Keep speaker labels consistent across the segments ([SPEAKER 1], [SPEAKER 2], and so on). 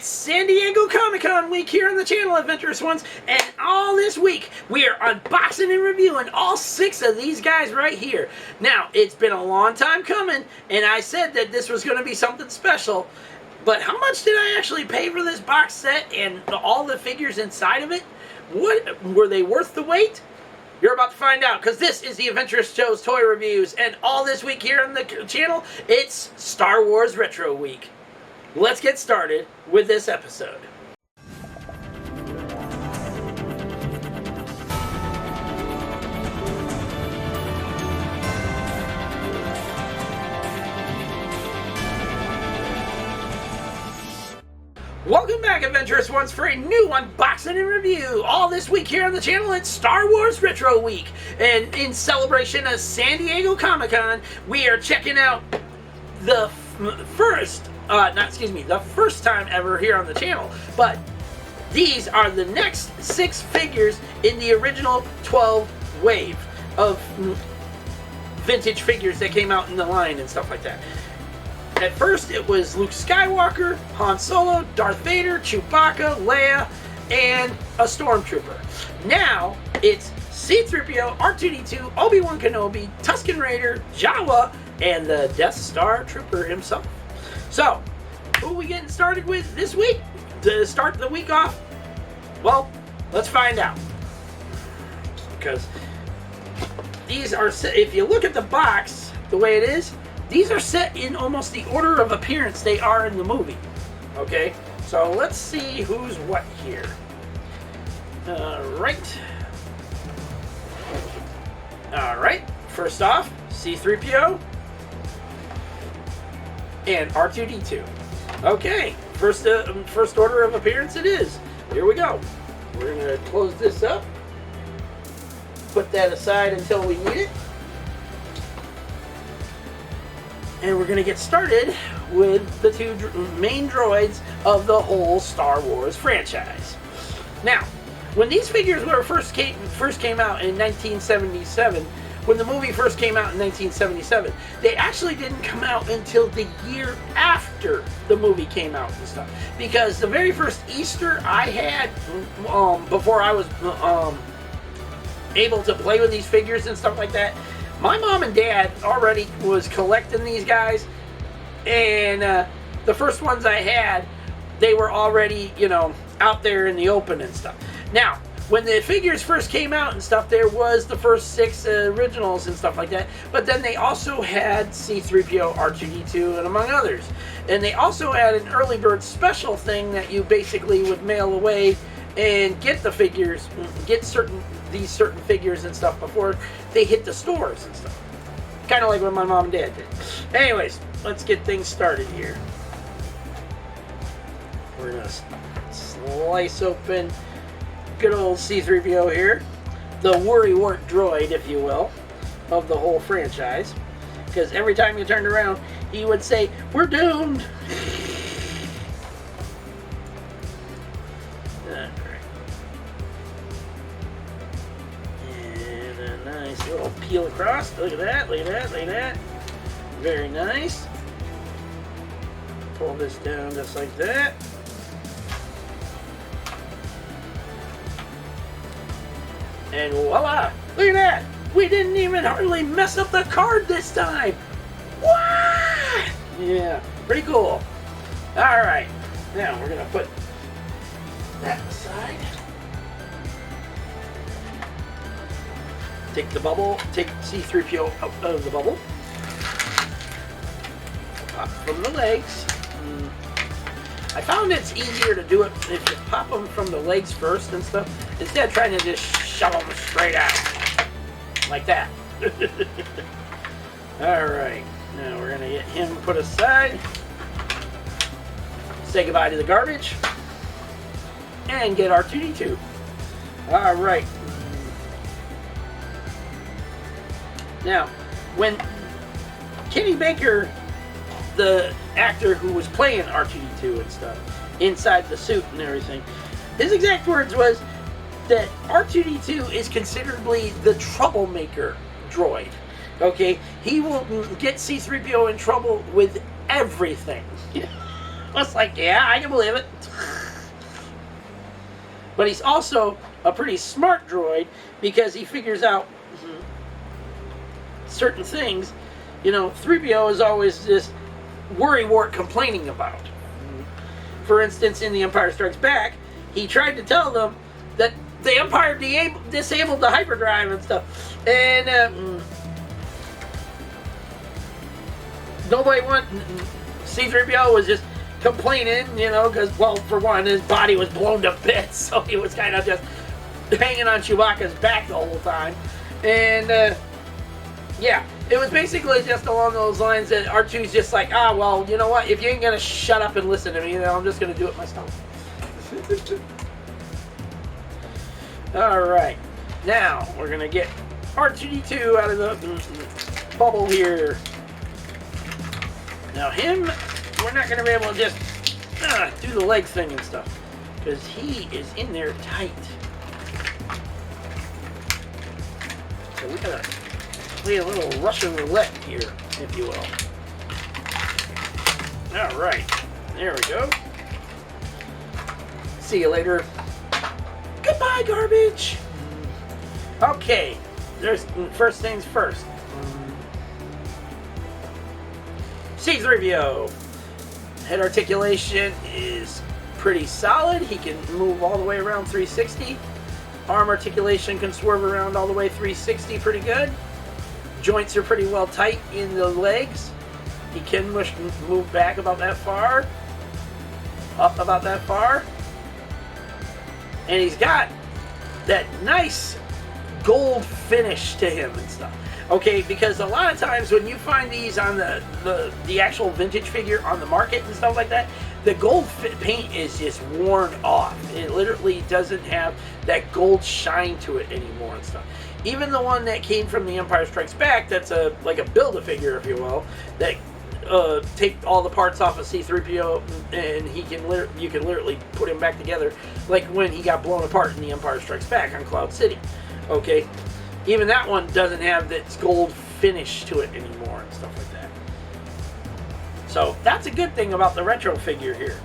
[SPEAKER 1] It's San Diego Comic-Con week here on the channel, Adventurous Ones, and all this week we are unboxing and reviewing all 6 of these guys right here. Now, it's been a long time coming, and I said that this was going to be something special, but how much did I actually pay for this box set and all the figures inside of it? What were they worth the wait? You're about to find out, because this is the Adventurous Joe's Toy Reviews, and all this week here on the channel, it's Star Wars Retro Week. Let's get started with this episode. Welcome back, Adventurous Ones, for a new unboxing and review. All this week here on the channel, it's Star Wars Retro Week. And in celebration of San Diego Comic-Con, we are checking out the first time ever here on the channel. But these are the next 6 figures in the original 12 wave of vintage figures that came out in the line and stuff like that. At first, it was Luke Skywalker, Han Solo, Darth Vader, Chewbacca, Leia, and a Stormtrooper. Now, it's C-3PO, R2-D2, Obi-Wan Kenobi, Tusken Raider, Jawa, and the Death Star Trooper himself. So, who are we getting started with this week? To start the week off? Well, let's find out. Because these are, if you look at the box, the way it is, these are set in almost the order of appearance they are in the movie. Okay, so let's see who's what here. Alright, first off, C-3PO and R2-D2. Okay, first order of appearance it is. Here we go. We're going to close this up. Put that aside until we need it. And we're going to get started with the 2 main droids of the whole Star Wars franchise. Now, when these figures first came out in 1977, when the movie first came out in 1977, they actually didn't come out until the year after the movie came out and stuff. Because the very first Easter I had, before I was able to play with these figures and stuff like that, my mom and dad already was collecting these guys, and the first ones I had, they were already, out there in the open and stuff. Now, when the figures first came out and stuff, there was the first 6 originals and stuff like that, but then they also had C-3PO, R2-D2, and among others. And they also had an early bird special thing that you basically would mail away and get the figures, get these certain figures and stuff before they hit the stores and stuff. Kind of like what my mom and dad did. Anyways, let's get things started here. We're going to slice open good old C-3PO here. The worrywart droid, if you will, of the whole franchise. Because every time you turned around, he would say, "We're doomed." Little peel across. Look at that, look at that, look at that. Very nice. Pull this down just like that. And voila! Look at that! We didn't even hardly mess up the card this time! What? Yeah, pretty cool. Alright, now we're going to put that aside. Take the bubble, take C-3PO out of the bubble. Pop from the legs. I found it's easier to do it if you pop them from the legs first and stuff, instead of trying to just shove them straight out. Like that. Alright, now we're going to get him put aside. Say goodbye to the garbage. And get R2-D2. Alright. Now, when Kenny Baker, the actor who was playing R2-D2 and stuff, inside the suit and everything, his exact words was that R2-D2 is considerably the troublemaker droid. Okay? He will get C-3PO in trouble with everything. I was like, yeah, I can believe it. But he's also a pretty smart droid because he figures out certain things. You know, 3PO is always just worrywart complaining about. For instance, in The Empire Strikes Back, he tried to tell them that the Empire disabled the hyperdrive and stuff. And nobody C-3PO was just complaining, you know, because, well, for one, his body was blown to bits, so he was kind of just hanging on Chewbacca's back the whole time. And, yeah, it was basically just along those lines that R2's just like, well, you know what, if you ain't going to shut up and listen to me, then I'm just going to do it myself. Alright, now we're going to get R2-D2 out of the bubble here. Now him, we're not going to be able to just do the leg thing and stuff, because he is in there tight. So we got to play a little Russian roulette here, if you will. Alright, there we go. See you later. Goodbye, garbage! Okay, there's first things first. C-3PO. Head articulation is pretty solid. He can move all the way around 360. Arm articulation can swerve around all the way 360 pretty good. Joints are pretty well tight in the legs. He can move back about that far. Up about that far. And he's got that nice gold finish to him and stuff. Okay, because a lot of times when you find these on the actual vintage figure on the market and stuff like that, the gold paint is just worn off. It literally doesn't have that gold shine to it anymore and stuff. Even the one that came from The Empire Strikes Back, that's like a Build-A-Figure, if you will, that take all the parts off of C-3PO and you can literally put him back together, like when he got blown apart in The Empire Strikes Back on Cloud City. Okay, even that one doesn't have that gold finish to it anymore and stuff like that. So that's a good thing about the retro figure here.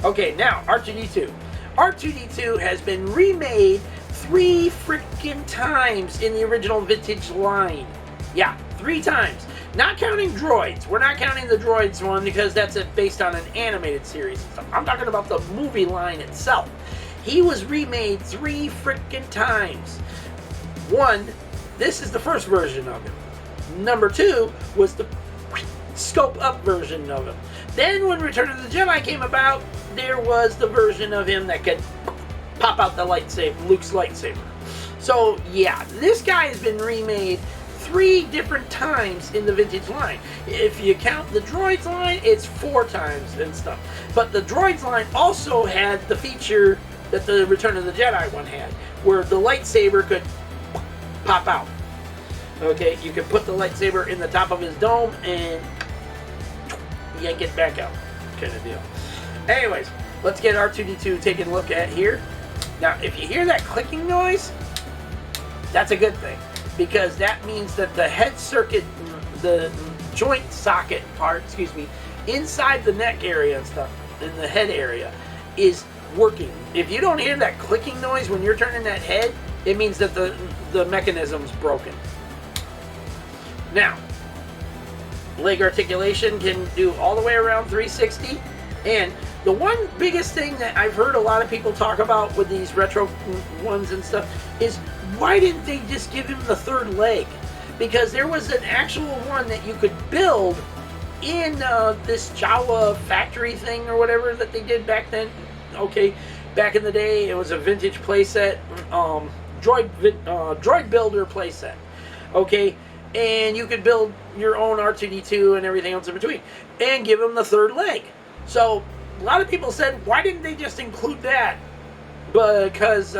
[SPEAKER 1] Okay, now R2-D2. R2-D2 has been remade 3 freaking times in the original vintage line. Yeah, 3 times. Not counting droids. We're not counting the droids one because that's based on an animated series and stuff. I'm talking about the movie line itself. He was remade 3 freaking times. 1, this is the first version of him. Number 2 was the scope up version of him. Then when Return of the Jedi came about, there was the version of him that could pop out the lightsaber, Luke's lightsaber. So yeah, this guy has been remade 3 different times in the vintage line. If you count the droids line, it's 4 times and stuff. But the droids line also had the feature that the Return of the Jedi one had, where the lightsaber could pop out. Okay, you could put the lightsaber in the top of his dome and yank it back out, kind of deal. Anyways, let's get R2-D2 taken a look at here. Now, if you hear that clicking noise, that's a good thing, because that means that the head circuit, the joint socket part, inside the neck area and stuff, in the head area, is working. If you don't hear that clicking noise when you're turning that head, it means that the mechanism's broken. Now, leg articulation can do all the way around 360, and the one biggest thing that I've heard a lot of people talk about with these retro ones and stuff is, why didn't they just give him the 3rd leg? Because there was an actual one that you could build in this Jawa factory thing or whatever that they did back then. Okay, back in the day, it was a vintage playset, droid builder playset. Okay, and you could build your own R2-D2 and everything else in between, and give him the 3rd leg. So a lot of people said, why didn't they just include that? Because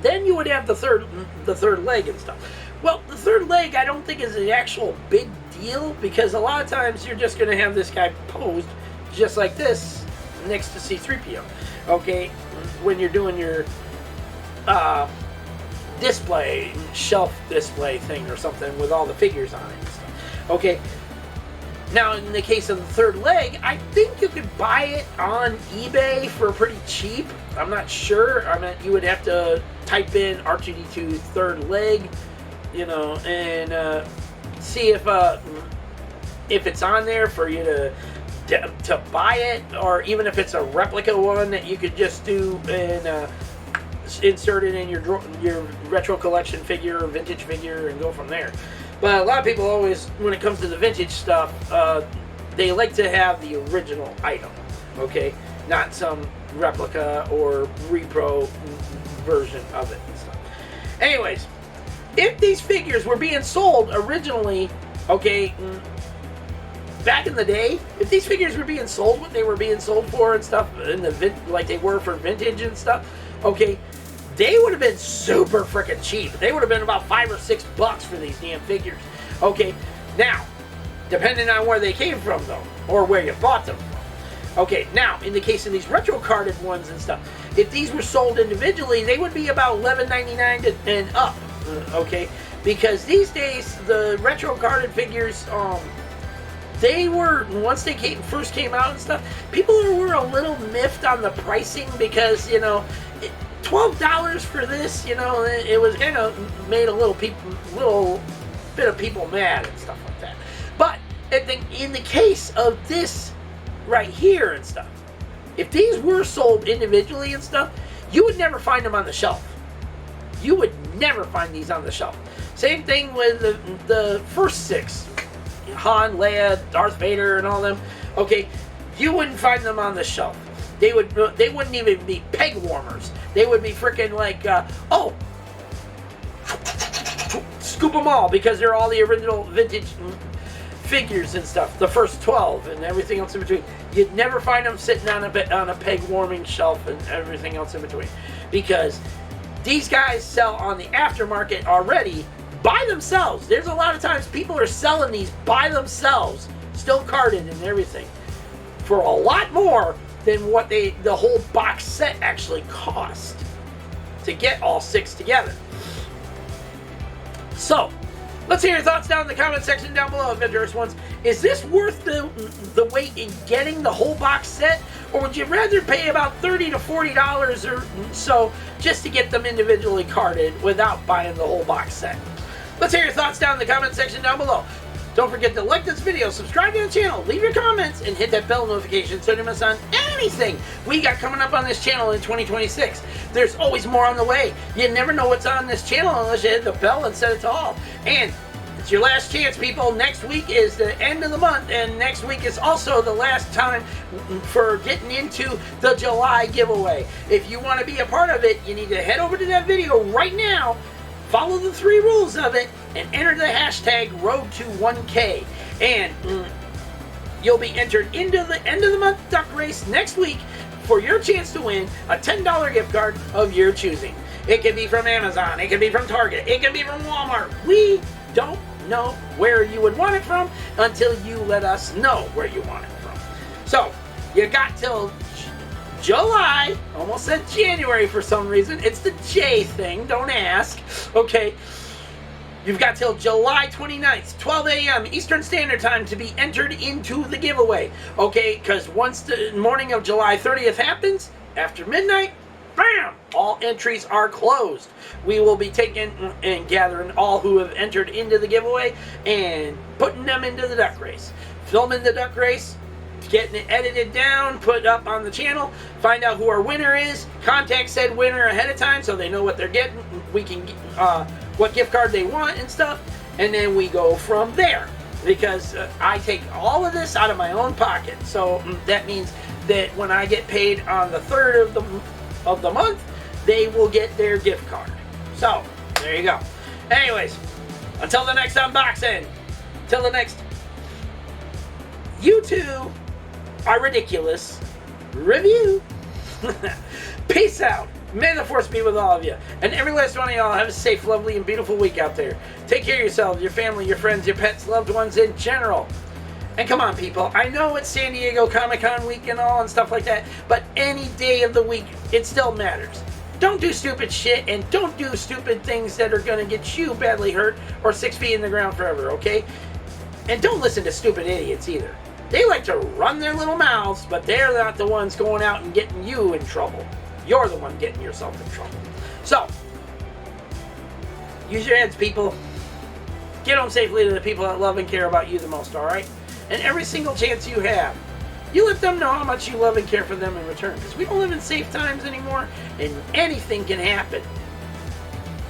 [SPEAKER 1] then you would have the third leg and stuff. Well, the 3rd leg I don't think is an actual big deal, because a lot of times you're just going to have this guy posed just like this next to C-3PO. Okay, when you're doing your display, shelf display thing or something with all the figures on it and stuff. Okay, Now, in the case of the third leg, I think you could buy it on eBay for pretty cheap. I'm not sure. I mean, you would have to type in R2-D2 third leg, you know, and see if it's on there for you to buy it, or even if it's a replica one that you could just do and insert it in your retro collection figure or vintage figure and go from there. But a lot of people always, when it comes to the vintage stuff, they like to have the original item, okay? Not some replica or repro version of it and stuff. Anyways, if these figures were being sold originally, okay, back in the day, if these figures were being sold what they were being sold for and stuff, like they were for vintage and stuff, okay, they would have been super freaking cheap. They would have been about $5 or $6 for these damn figures. Okay, now, depending on where they came from though, or where you bought them from. Okay, now, in the case of these retro carded ones and stuff, if these were sold individually, they would be about $11.99 and up. Okay, because these days the retro carded figures, they were, once they first came out and stuff, people were a little miffed on the pricing because, you know, $12 for this, you know, it was kind of made a little bit of people mad and stuff like that. But in the case of this right here and stuff, if these were sold individually and stuff, you would never find them on the shelf. You would never find these on the shelf. Same thing with the first six, Han, Leia, Darth Vader, and all them. Okay, you wouldn't find them on the shelf. They wouldn't even be peg warmers. They would be freaking like, scoop them all because they're all the original vintage figures and stuff. The first 12 and everything else in between. You'd never find them sitting on a peg warming shelf and everything else in between, because these guys sell on the aftermarket already by themselves. There's a lot of times people are selling these by themselves, still carded and everything, for a lot more than what the whole box set actually cost to get all six together. So, let's hear your thoughts down in the comment section down below, Adventurous Ones. Is this worth the wait in getting the whole box set, or would you rather pay about $30 to $40 or so just to get them individually carded without buying the whole box set? Let's hear your thoughts down in the comment section down below. Don't forget to like this video, subscribe to the channel, leave your comments, and hit that bell notification so you don't miss on anything we got coming up on this channel in 2026. There's always more on the way. You never know what's on this channel unless you hit the bell and set it to all. And it's your last chance, people. Next week is the end of the month, and next week is also the last time for getting into the July giveaway. If you want to be a part of it, you need to head over to that video right now, follow the 3 rules of it, and enter the hashtag road to 1K, and you'll be entered into the end of the month duck race next week for your chance to win a $10 gift card of your choosing. It can be from Amazon, it can be from Target, it can be from Walmart. We don't know where you would want it from until you let us know where you want it from. So you got till July, almost said January for some reason. It's the J thing, don't ask. Okay, you've got till July 29th, 12 a.m. Eastern Standard Time to be entered into the giveaway. Okay, because once the morning of July 30th happens, after midnight, bam, all entries are closed. We will be taking and gathering all who have entered into the giveaway and putting them into the duck race. Filming the duck race, getting it edited down, put up on the channel, find out who our winner is, contact said winner ahead of time so they know what they're getting, we can what gift card they want and stuff, and then we go from there, because I take all of this out of my own pocket. So that means that when I get paid on the 3rd of the month, they will get their gift card. So there you go. Anyways, until the next unboxing, till the next you two are ridiculous review. Peace out. May the force be with all of you. And every last one of y'all have a safe, lovely, and beautiful week out there. Take care of yourselves, your family, your friends, your pets, loved ones in general. And come on, people. I know it's San Diego Comic-Con week and all and stuff like that, but any day of the week, it still matters. Don't do stupid shit, and don't do stupid things that are going to get you badly hurt or 6 feet in the ground forever, okay? And don't listen to stupid idiots either. They like to run their little mouths, but they're not the ones going out and getting you in trouble. You're the one getting yourself in trouble. So, use your heads, people. Get home safely to the people that love and care about you the most, alright? And every single chance you have, you let them know how much you love and care for them in return. Because we don't live in safe times anymore, and anything can happen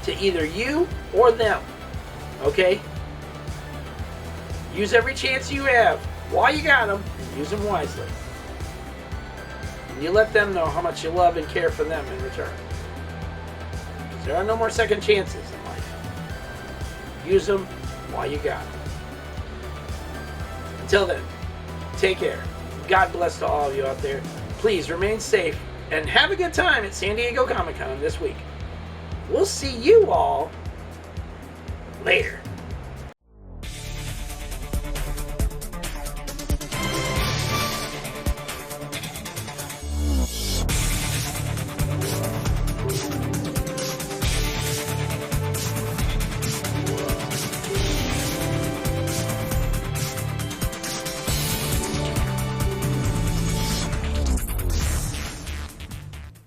[SPEAKER 1] to either you or them. Okay? Use every chance you have while you got them, and use them wisely. And you let them know how much you love and care for them in return. Because there are no more second chances in life. Use them while you got them. Until then, take care. God bless to all of you out there. Please remain safe and have a good time at San Diego Comic-Con this week. We'll see you all later.